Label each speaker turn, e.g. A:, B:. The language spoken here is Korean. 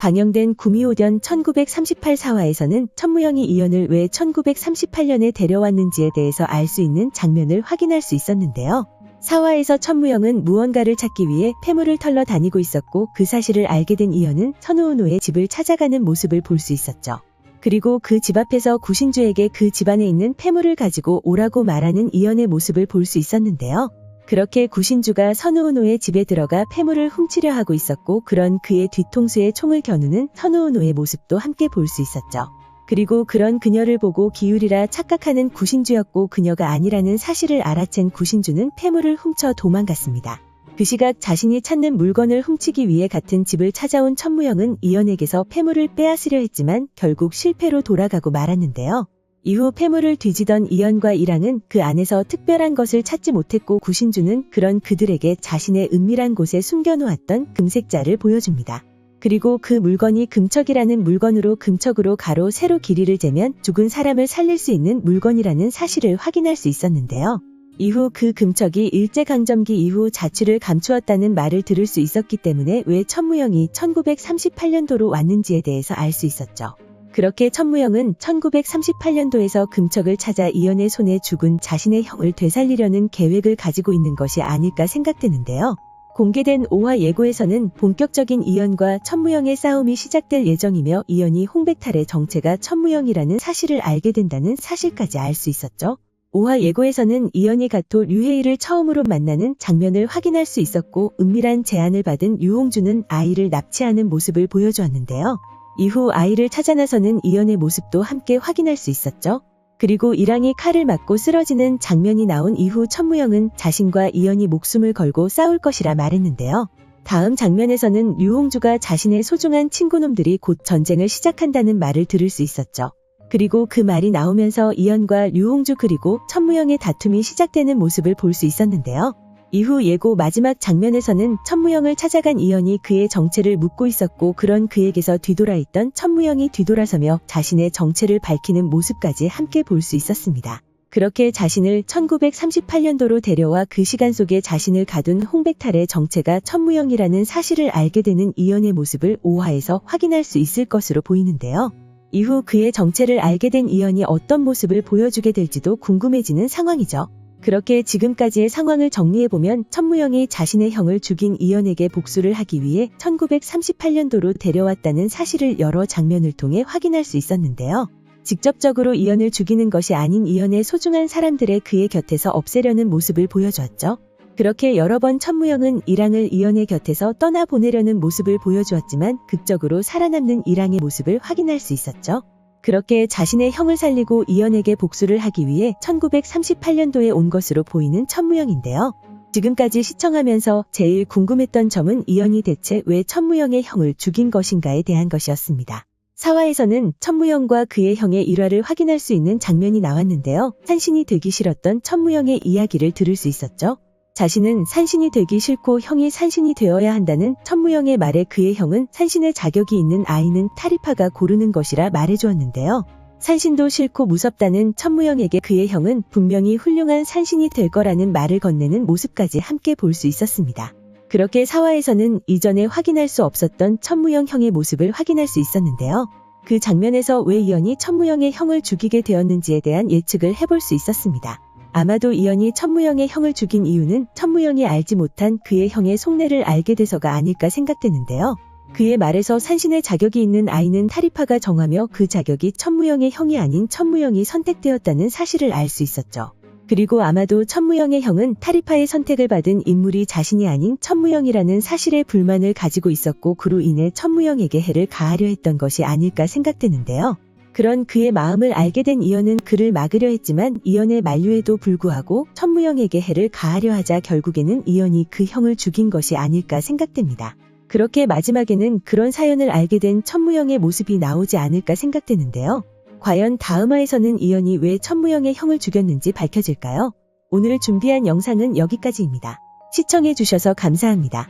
A: 방영된 구미호전 1938 사화에서는 천무영이 이연을 왜 1938년에 데려왔는지에 대해서 알 수 있는 장면을 확인할 수 있었는데요. 사화에서 천무영은 무언가를 찾기 위해 폐물을 털러 다니고 있었고 그 사실을 알게 된 이연은 선우은호의 집을 찾아가는 모습을 볼 수 있었죠. 그리고 그 집 앞에서 구신주에게 그 집 안에 있는 폐물을 가지고 오라고 말하는 이연의 모습을 볼 수 있었는데요. 그렇게 구신주가 선우은호의 집에 들어가 폐물을 훔치려 하고 있었고 그런 그의 뒤통수에 총을 겨누는 선우은호의 모습도 함께 볼 수 있었죠. 그리고 그런 그녀를 보고 기울이라 착각하는 구신주였고 그녀가 아니라는 사실을 알아챈 구신주는 폐물을 훔쳐 도망갔습니다. 그 시각 자신이 찾는 물건을 훔치기 위해 같은 집을 찾아온 천무영은 이연에게서 폐물을 빼앗으려 했지만 결국 실패로 돌아가고 말았는데요. 이후 폐물을 뒤지던 이연과 이랑은 그 안에서 특별한 것을 찾지 못했고 구신주는 그런 그들에게 자신의 은밀한 곳에 숨겨놓았던 금색자를 보여줍니다. 그리고 그 물건이 금척이라는 물건으로 금척으로 가로 세로 길이를 재면 죽은 사람을 살릴 수 있는 물건이라는 사실을 확인할 수 있었는데요. 이후 그 금척이 일제강점기 이후 자취를 감추었다는 말을 들을 수 있었기 때문에 왜 천무영이 1938년도로 왔는지에 대해서 알 수 있었죠. 그렇게 천무영은 1938년도에서 금척을 찾아 이연의 손에 죽은 자신의 형을 되살리려는 계획을 가지고 있는 것이 아닐까 생각되는데요. 공개된 5화 예고에서는 본격적인 이연과 천무영의 싸움이 시작될 예정이며 이연이 홍백탈의 정체가 천무영이라는 사실을 알게 된다는 사실까지 알 수 있었죠. 5화 예고에서는 이연이 가토 류혜일을 처음으로 만나는 장면을 확인할 수 있었고 은밀한 제안을 받은 유홍주는 아이를 납치하는 모습을 보여주었는데요. 이후 아이를 찾아 나서는 이연의 모습도 함께 확인할 수 있었죠. 그리고 이랑이 칼을 맞고 쓰러지는 장면이 나온 이후 천무영은 자신과 이연이 목숨을 걸고 싸울 것이라 말했는데요. 다음 장면에서는 유홍주가 자신의 소중한 친구놈들이 곧 전쟁을 시작한다는 말을 들을 수 있었죠. 그리고 그 말이 나오면서 이연과 유홍주 그리고 천무영의 다툼이 시작되는 모습을 볼 수 있었는데요. 이후 예고 마지막 장면에서는 천무영을 찾아간 이연이 그의 정체를 묻고 있었고 그런 그에게서 뒤돌아 있던 천무영이 뒤돌아서며 자신의 정체를 밝히는 모습까지 함께 볼 수 있었습니다. 그렇게 자신을 1938년도로 데려와 그 시간 속에 자신을 가둔 홍백탈의 정체가 천무영이라는 사실을 알게 되는 이연의 모습을 5화에서 확인할 수 있을 것으로 보이는데요. 이후 그의 정체를 알게 된 이연이 어떤 모습을 보여주게 될지도 궁금해지는 상황이죠. 그렇게 지금까지의 상황을 정리해보면 천무영이 자신의 형을 죽인 이연에게 복수를 하기 위해 1938년도로 데려왔다는 사실을 여러 장면을 통해 확인할 수 있었는데요. 직접적으로 이연을 죽이는 것이 아닌 이연의 소중한 사람들의 그의 곁에서 없애려는 모습을 보여주었죠. 그렇게 여러 번 천무영은 이랑을 이연의 곁에서 떠나보내려는 모습을 보여주었지만 극적으로 살아남는 이랑의 모습을 확인할 수 있었죠. 그렇게 자신의 형을 살리고 이연에게 복수를 하기 위해 1938년도에 온 것으로 보이는 천무영인데요. 지금까지 시청하면서 제일 궁금했던 점은 이연이 대체 왜 천무영의 형을 죽인 것인가에 대한 것이었습니다. 4화에서는 천무영과 그의 형의 일화를 확인할 수 있는 장면이 나왔는데요. 산신이 되기 싫었던 천무영의 이야기를 들을 수 있었죠. 자신은 산신이 되기 싫고 형이 산신이 되어야 한다는 천무영의 말에 그의 형은 산신의 자격이 있는 아이는 타리파가 고르는 것이라 말해주었는데요. 산신도 싫고 무섭다는 천무영에게 그의 형은 분명히 훌륭한 산신이 될 거라는 말을 건네는 모습까지 함께 볼 수 있었습니다. 그렇게 4화에서는 이전에 확인할 수 없었던 천무영 형의 모습을 확인할 수 있었는데요. 그 장면에서 왜 이연이 천무영의 형을 죽이게 되었는지에 대한 예측을 해볼 수 있었습니다. 아마도 이연이 천무영의 형을 죽인 이유는 천무영이 알지 못한 그의 형의 속내를 알게 돼서가 아닐까 생각되는데요. 그의 말에서 산신의 자격이 있는 아이는 타리파가 정하며 그 자격이 천무영의 형이 아닌 천무영이 선택되었다는 사실을 알 수 있었죠. 그리고 아마도 천무영의 형은 타리파의 선택을 받은 인물이 자신이 아닌 천무영이라는 사실에 불만을 가지고 있었고 그로 인해 천무영에게 해를 가하려 했던 것이 아닐까 생각되는데요. 그런 그의 마음을 알게 된 이연은 그를 막으려 했지만 이연의 만류에도 불구하고 천무영에게 해를 가하려 하자 결국에는 이연이 그 형을 죽인 것이 아닐까 생각됩니다. 그렇게 마지막에는 그런 사연을 알게 된 천무영의 모습이 나오지 않을까 생각되는데요. 과연 다음화에서는 이연이 왜 천무영의 형을 죽였는지 밝혀질까요? 오늘 준비한 영상은 여기까지입니다. 시청해주셔서 감사합니다.